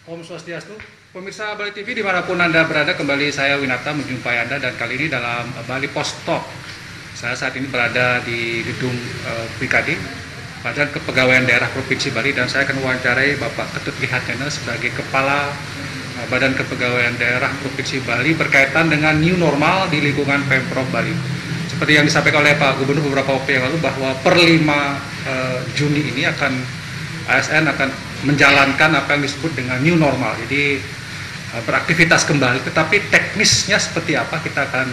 Om Swastiastu, pemirsa Bali TV dimanapun Anda berada, kembali saya Winata menjumpai Anda, dan kali ini dalam Bali Post Talk. Saya saat ini berada di gedung BKD, Badan Kepegawaian Daerah Provinsi Bali, dan saya akan wawancarai Bapak Ketut Lihatena sebagai Kepala Badan Kepegawaian Daerah Provinsi Bali berkaitan dengan new normal di lingkungan Pemprov Bali. Seperti yang disampaikan oleh Pak Gubernur beberapa waktu yang lalu, bahwa per 5 Juni ini ASN akan menjalankan apa yang disebut dengan new normal, jadi beraktivitas kembali, tetapi teknisnya seperti apa kita akan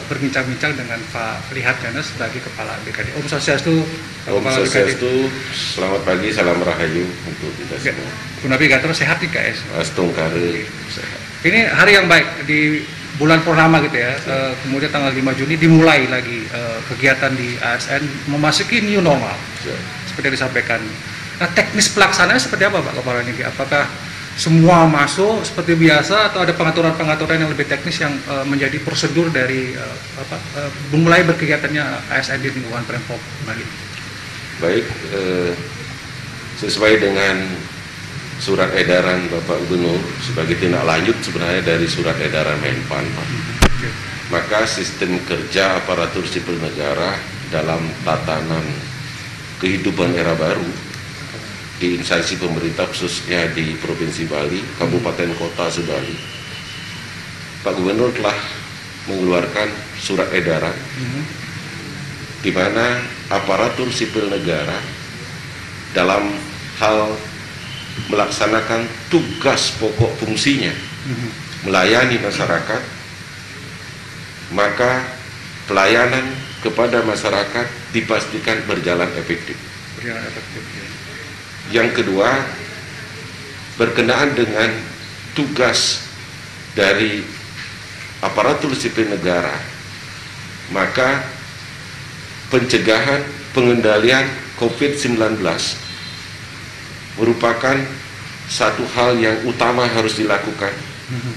berbincang-bincang dengan Pak Lihatena sebagai Kepala BKD. Om Swastiastu. Om Swastiastu, selamat pagi, salam rahayu untuk kita semua. Gunapi Gator sehat nih guys. Astungkare sehat. Ini hari yang baik di bulan purnama gitu ya. Kemudian tanggal 5 Juni dimulai lagi kegiatan di ASN memasuki new normal. Seperti yang disampaikan. Nah, teknis pelaksanaannya seperti apa Pak Kepala ini? Apakah semua masuk seperti biasa atau ada pengaturan-pengaturan yang lebih teknis yang menjadi prosedur dari memulai berkegiatannya ASN di lingkungan Pemprov Bali? Baik, sesuai dengan surat edaran Bapak Gubernur sebagai tindak lanjut sebenarnya dari surat edaran Menpan, maka sistem kerja aparatur sipil negara dalam tatanan kehidupan era baru di instansi pemerintah khususnya di Provinsi Bali, Kabupaten Kota se-Bali, Pak Gubernur telah mengeluarkan surat edaran di mana aparatur sipil negara dalam hal melaksanakan tugas pokok fungsinya melayani masyarakat, maka pelayanan kepada masyarakat dipastikan berjalan efektif. Yang kedua, berkenaan dengan tugas dari aparatur sipil negara, maka pencegahan pengendalian COVID-19 merupakan satu hal yang utama harus dilakukan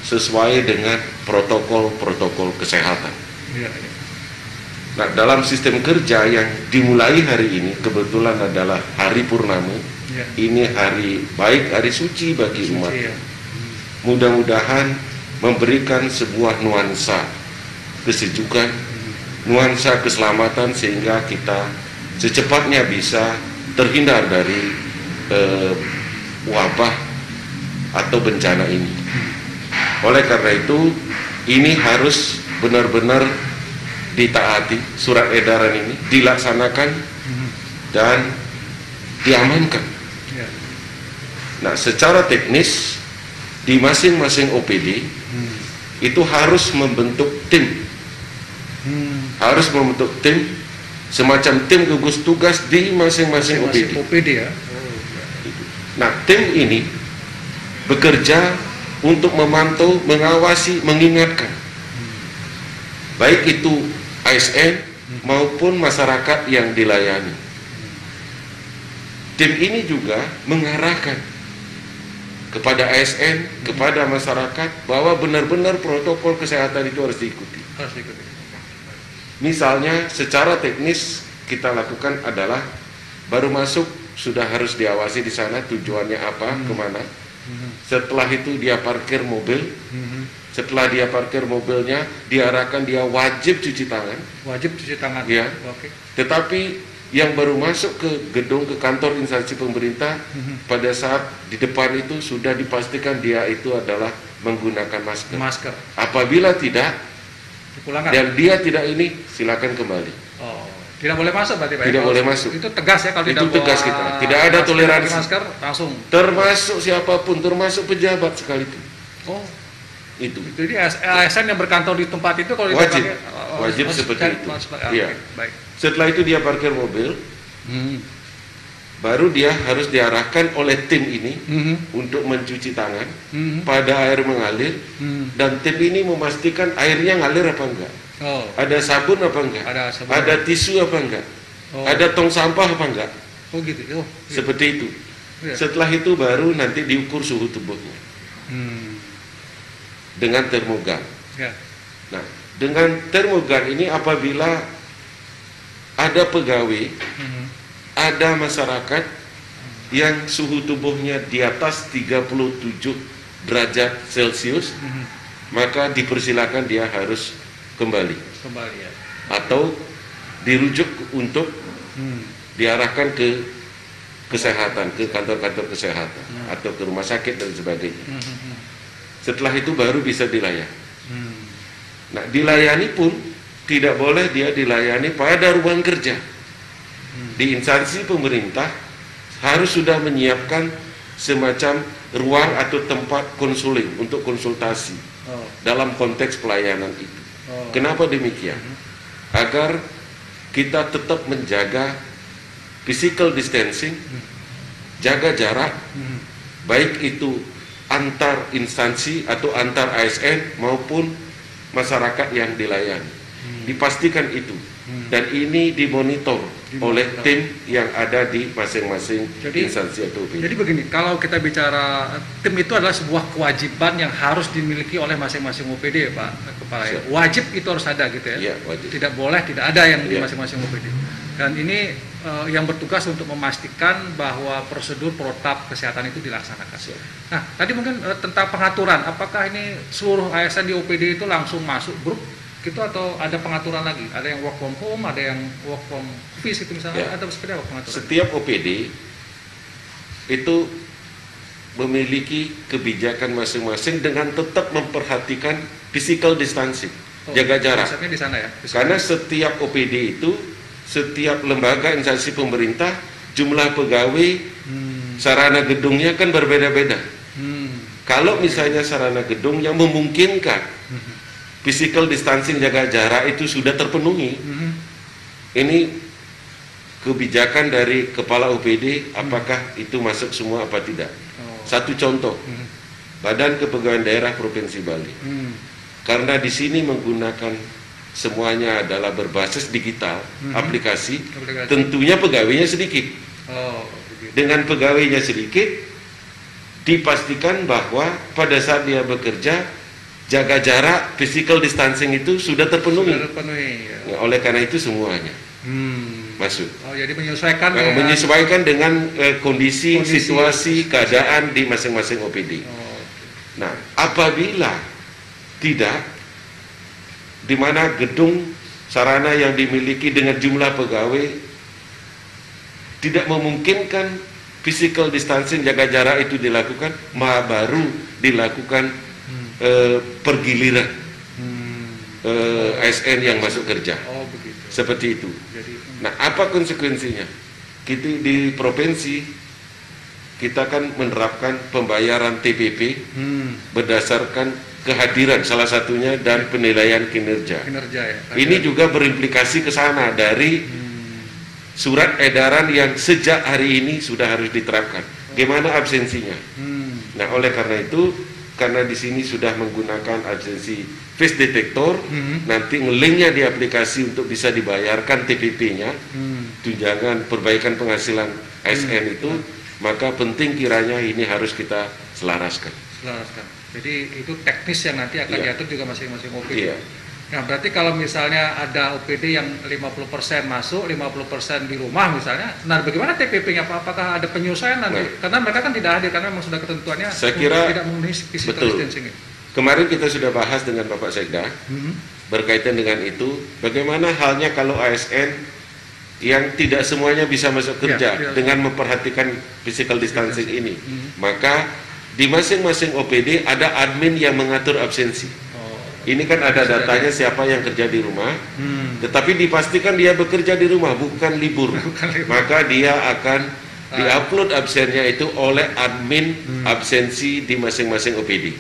sesuai dengan protokol-protokol kesehatan. Nah, dalam sistem kerja yang dimulai hari ini kebetulan adalah hari purnama. Ini hari baik, hari suci bagi umat. Mudah-mudahan memberikan sebuah nuansa kesejukan, nuansa keselamatan, sehingga kita secepatnya bisa terhindar dari wabah atau bencana ini. Oleh karena itu, ini harus benar-benar ditaati, surat edaran ini dilaksanakan dan diamankan. Nah, secara teknis di masing-masing OPD itu harus membentuk tim, harus membentuk tim, semacam tim gugus tugas di masing-masing OPD. Ya. Nah, tim ini bekerja untuk memantau, mengawasi, mengingatkan, baik itu ASN maupun masyarakat yang dilayani. Tim ini juga mengarahkan kepada ASN, kepada masyarakat, bahwa benar-benar protokol kesehatan itu harus diikuti. Misalnya secara teknis kita lakukan adalah baru masuk sudah harus diawasi di sana tujuannya apa, kemana. Setelah itu dia parkir mobil. Setelah dia parkir mobilnya, diarahkan dia wajib cuci tangan. Wajib cuci tangan. Ya. Oke. Tetapi yang baru masuk ke gedung, ke kantor instansi pemerintah, pada saat di depan itu sudah dipastikan dia itu adalah menggunakan masker. Apabila tidak, dipulangkan. Dan dia tidak ini, silakan kembali. Oh, tidak boleh masuk berarti Pak? Tidak boleh masuk. Itu tegas ya kalau itu tidak tegas kita. Tidak ada toleransi. Masker langsung. Termasuk siapapun, termasuk pejabat sekalipun. Oh, itu. Jadi ASN yang berkantor di tempat itu kalau wajib, dipakai, wajib seperti itu. Iya. Baik. Setelah itu dia parkir mobil, baru dia harus diarahkan oleh tim ini untuk mencuci tangan pada air mengalir, dan tim ini memastikan airnya ngalir apa enggak, ada sabun apa enggak, ada tisu apa enggak, ada tong sampah apa enggak. Oh gitu. Gitu. Seperti itu. Ya. Setelah itu baru nanti diukur suhu tubuhnya. dengan termogan. Ya. Nah, dengan termogan ini apabila ada pegawai, ada masyarakat yang suhu tubuhnya di atas 37 derajat Celcius, maka dipersilakan dia harus kembali Ya. atau dirujuk untuk diarahkan ke kesehatan, ke kantor-kantor kesehatan atau ke rumah sakit dan sebagainya. Setelah itu baru bisa dilayani. Nah, dilayani pun tidak boleh dia dilayani pada ruang kerja. Di instansi pemerintah harus sudah menyiapkan semacam ruang atau tempat konseling untuk konsultasi dalam konteks pelayanan itu. Kenapa demikian? Agar kita tetap menjaga physical distancing, jaga jarak, baik itu antar instansi atau antar ASN maupun masyarakat yang dilayani. Dipastikan itu, dan ini dimonitor oleh tim yang ada di masing-masing instansi atau OPD. Jadi begini, kalau kita bicara tim itu adalah sebuah kewajiban yang harus dimiliki oleh masing-masing OPD ya Pak Kepala. Ya. Wajib itu harus ada gitu ya. Iya, wajib. Tidak boleh tidak ada yang di masing-masing OPD. Dan ini yang bertugas untuk memastikan bahwa prosedur protap kesehatan itu dilaksanakan. Nah, tadi mungkin tentang pengaturan, apakah ini seluruh ASN di OPD itu langsung masuk grup gitu atau ada pengaturan lagi? Ada yang work from home, ada yang work from office itu misalnya, atau seperti apa pengaturan? Setiap OPD itu memiliki kebijakan masing-masing dengan tetap memperhatikan physical distancing, jaga jarak. Di sana ya. Karena setiap OPD itu, setiap lembaga instansi pemerintah, jumlah pegawai, sarana gedungnya kan berbeda-beda. Kalau misalnya sarana gedung yang memungkinkan physical distancing, jaga jarak itu sudah terpenuhi, ini kebijakan dari kepala OPD apakah itu masuk semua apa tidak. Satu contoh, Badan Kepegawaian Daerah Provinsi Bali, karena di sini menggunakan semuanya adalah berbasis digital, aplikasi, tentunya pegawainya sedikit. Dengan pegawainya sedikit, dipastikan bahwa pada saat dia bekerja, jaga jarak, physical distancing itu sudah terpenuhi. Ya. Oleh karena itu semuanya masuk. Jadi menyesuaikan dengan kondisi, situasi, keadaan di masing-masing OPD. Nah, apabila tidak, di mana gedung sarana yang dimiliki dengan jumlah pegawai tidak memungkinkan physical distancing, jaga jarak itu dilakukan, baru dilakukan pergiliran ASN yang masuk kerja. Seperti itu. Nah, apa konsekuensinya? Kita di provinsi kita kan menerapkan pembayaran TPP berdasarkan kehadiran salah satunya dan penilaian kinerja. Ini juga berimplikasi ke sana dari surat edaran yang sejak hari ini sudah harus diterapkan. Gimana absensinya? Nah, oleh karena itu, karena di sini sudah menggunakan absensi face detector, nanti ngelinknya di aplikasi untuk bisa dibayarkan TPP-nya, tunjangan perbaikan penghasilan ASN itu, maka penting kiranya ini harus kita selaraskan. Jadi itu teknis yang nanti akan diatur juga masing-masing OPD. Nah, berarti kalau misalnya ada OPD yang 50% masuk, 50% di rumah misalnya, nah bagaimana TPP-nya? Apakah ada penyesuaian nanti? Karena mereka kan tidak hadir, karena memang sudah ketentuannya saya kira tidak memenuhi physical distancing. Kemarin kita sudah bahas dengan Bapak Sekda berkaitan dengan itu, bagaimana halnya kalau ASN yang tidak semuanya bisa masuk kerja dengan memperhatikan physical distancing ini. Maka di masing-masing OPD ada admin yang mengatur absensi. Ini kan ada datanya siapa yang kerja di rumah, tetapi dipastikan dia bekerja di rumah, bukan libur. Maka dia akan diupload absennya itu oleh admin absensi di masing-masing OPD.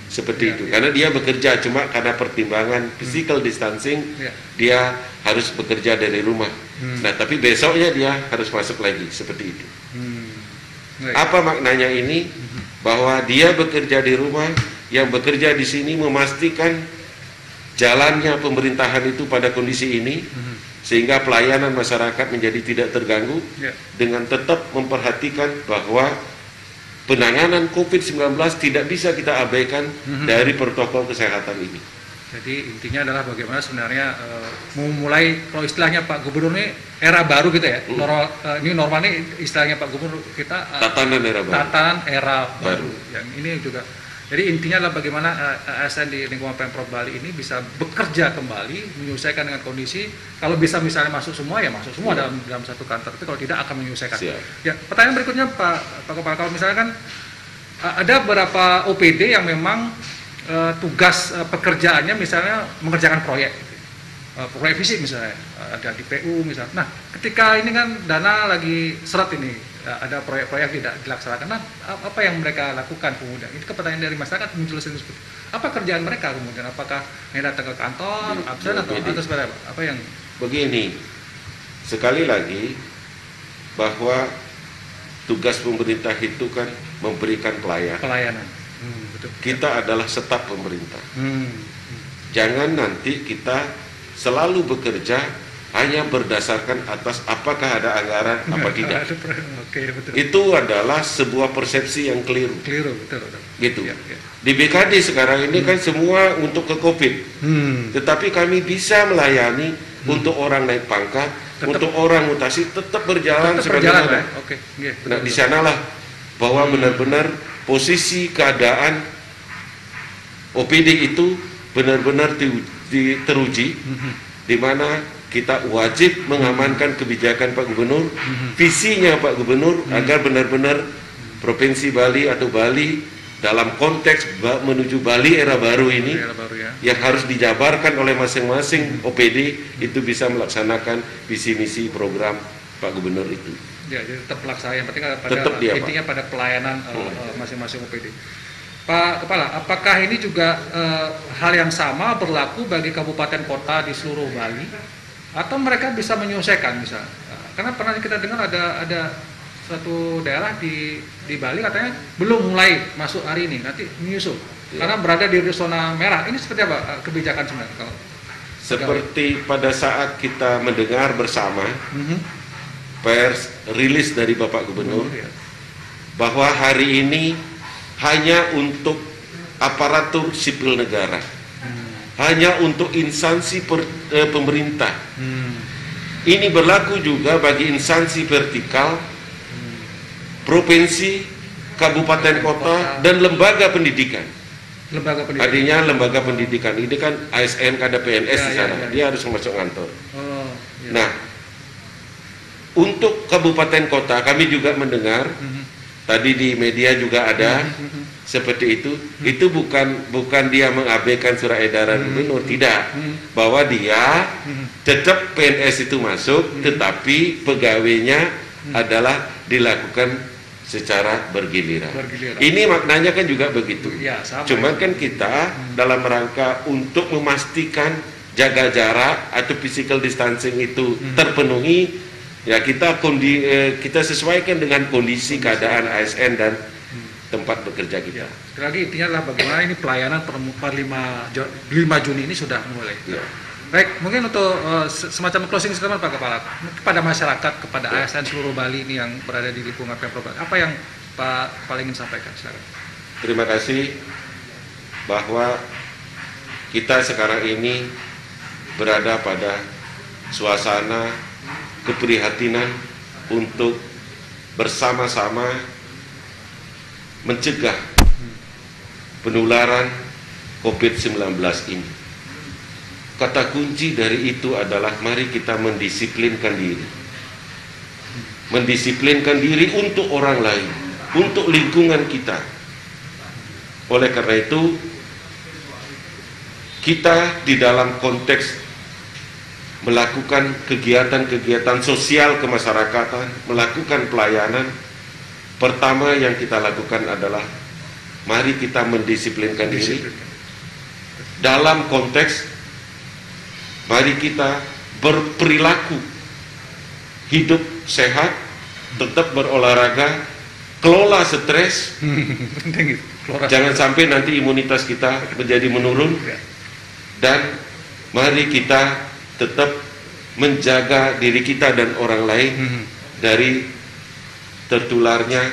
Seperti itu, karena dia bekerja, cuma karena pertimbangan physical distancing, dia harus bekerja dari rumah. Nah, tapi besoknya dia harus masuk lagi, seperti itu. Apa maknanya ini? Bahwa dia bekerja di rumah, yang bekerja di sini memastikan jalannya pemerintahan itu pada kondisi ini, sehingga pelayanan masyarakat menjadi tidak terganggu, dengan tetap memperhatikan bahwa penanganan COVID-19 tidak bisa kita abaikan dari protokol kesehatan ini. Jadi intinya adalah bagaimana sebenarnya memulai, kalau istilahnya Pak Gubernur ini era baru gitu ya. Ini normal ini istilahnya Pak Gubernur kita tatanan era baru. Tatanan era baru. Yang ini juga. Jadi intinya adalah bagaimana ASN di lingkungan Pemprov Bali ini bisa bekerja kembali, menyesuaikan dengan kondisi. Kalau bisa misalnya masuk semua ya masuk semua dalam satu kantor. Tapi kalau tidak akan menyesuaikan. Ya, pertanyaan berikutnya Pak Kepala, kalau misalnya kan ada beberapa OPD yang memang tugas pekerjaannya misalnya mengerjakan proyek, proyek fisik misalnya, ada di PU misalnya. Nah, ketika ini kan dana lagi seret ini, ada proyek-proyek tidak dilaksanakan, nah, apa yang mereka lakukan kemudian? Itu pertanyaan dari masyarakat muncul seperti apa kerjaan mereka kemudian? Apakah mereka datang ke kantor, absen atau seperti apa? Apa yang begini? Sekali lagi bahwa tugas pemerintah itu kan memberikan pelayanan. Betul. Kita adalah staf pemerintah. Jangan nanti kita selalu bekerja hanya berdasarkan atas apakah ada anggaran apa tidak. Oke, betul. Itu adalah sebuah persepsi yang keliru. Betul. Gitu. Ya. Di BKD sekarang ini kan semua untuk ke COVID. Tetapi kami bisa melayani untuk orang naik pangkat, untuk orang mutasi tetap berjalan sebagaimana. Oke. Nah, di sanalah bahwa benar-benar posisi keadaan OPD itu benar-benar teruji, di mana kita wajib mengamankan kebijakan Pak Gubernur, visinya Pak Gubernur agar benar-benar Provinsi Bali atau Bali dalam konteks menuju Bali era baru ini, yang harus dijabarkan oleh masing-masing OPD itu bisa melaksanakan visi misi program Pak Gubernur itu. Ya, jadi tetap pelaksanaan, yang penting intinya pada pelayanan masing-masing OPD. Pak Kepala, apakah ini juga hal yang sama berlaku bagi kabupaten kota di seluruh Bali? Atau mereka bisa menyelesaikan misalnya? Karena pernah kita dengar ada suatu daerah di Bali katanya belum mulai masuk hari ini, nanti menyusul. Karena berada di zona merah. Ini seperti apa kebijakan sebenarnya? Kalau seperti pada saat kita mendengar bersama pers rilis dari Bapak Gubernur bahwa hari ini hanya untuk aparatur sipil negara, hanya untuk instansi pemerintah. Ini berlaku juga bagi instansi vertikal, provinsi, kabupaten kota, dan lembaga pendidikan. Artinya lembaga pendidikan ini kan ASN, ada PNS di sana, dia harus masuk kantor. Nah, untuk kabupaten kota kami juga mendengar tadi di media juga ada seperti itu bukan dia mengabaikan surat edaran gubernur, tidak, bahwa dia tetap PNS itu masuk, tetapi pegawainya adalah dilakukan secara bergiliran. Ini maknanya kan juga begitu. Cuman kan kita dalam rangka untuk memastikan jaga jarak atau physical distancing itu terpenuhi, ya kita sesuaikan dengan kondisi keadaan ASN dan tempat bekerja kita. Sekali lagi intinya adalah bagaimana ini pelayanan per 5 Juni ini sudah mulai. Baik, mungkin untuk semacam closing statement Pak Kepala kepada masyarakat, kepada ASN seluruh Bali ini yang berada di lingkungan Pemprov Bali, apa yang Pak paling ingin sampaikan sekarang? Terima kasih bahwa kita sekarang ini berada pada suasana keprihatinan untuk bersama-sama mencegah penularan COVID-19 ini. Kata kunci dari itu adalah mari kita mendisiplinkan diri. Mendisiplinkan diri untuk orang lain, untuk lingkungan kita. Oleh karena itu, kita di dalam konteks melakukan kegiatan-kegiatan sosial kemasyarakatan, melakukan pelayanan, pertama yang kita lakukan adalah mari kita mendisiplinkan diri dalam konteks mari kita berperilaku hidup sehat, tetap berolahraga, kelola stres, jangan sampai nanti imunitas kita menjadi menurun, dan mari kita tetap menjaga diri kita dan orang lain dari tertularnya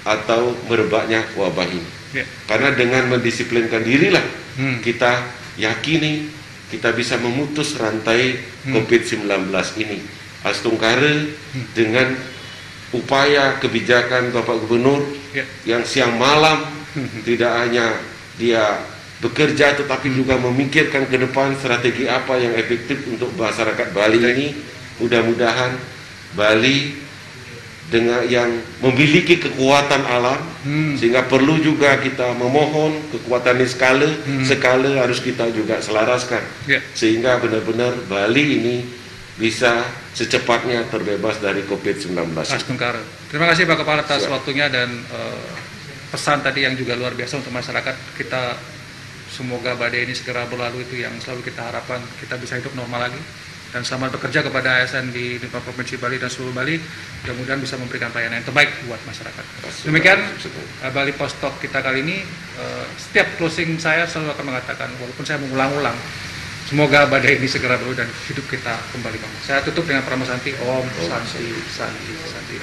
atau merebaknya wabah ini. Ya. Karena dengan mendisiplinkan dirilah kita yakini kita bisa memutus rantai COVID-19 ini. Astungkara dengan upaya kebijakan Bapak Gubernur yang siang malam tidak hanya dia bekerja tetapi juga memikirkan ke depan strategi apa yang efektif untuk masyarakat Bali ini. Mudah-mudahan Bali dengan yang memiliki kekuatan alam sehingga perlu juga kita memohon kekuatan ini skala harus kita juga selaraskan sehingga benar-benar Bali ini bisa secepatnya terbebas dari COVID-19. Astungkara. Terima kasih Pak Kepala atas waktunya dan pesan tadi yang juga luar biasa untuk masyarakat. Kita semoga badai ini segera berlalu, itu yang selalu kita harapkan, kita bisa hidup normal lagi. Dan selamat bekerja kepada ASN di Provinsi Bali dan seluruh Bali. Mudah-mudahan bisa memberikan pelayanan yang terbaik buat masyarakat. Demikian Bali Post Talk kita kali ini. Setiap closing saya selalu akan mengatakan, walaupun saya mengulang-ulang, semoga badai ini segera berlalu dan hidup kita kembali bangun. Saya tutup dengan Pramosanti. Om Santi Santi Santi.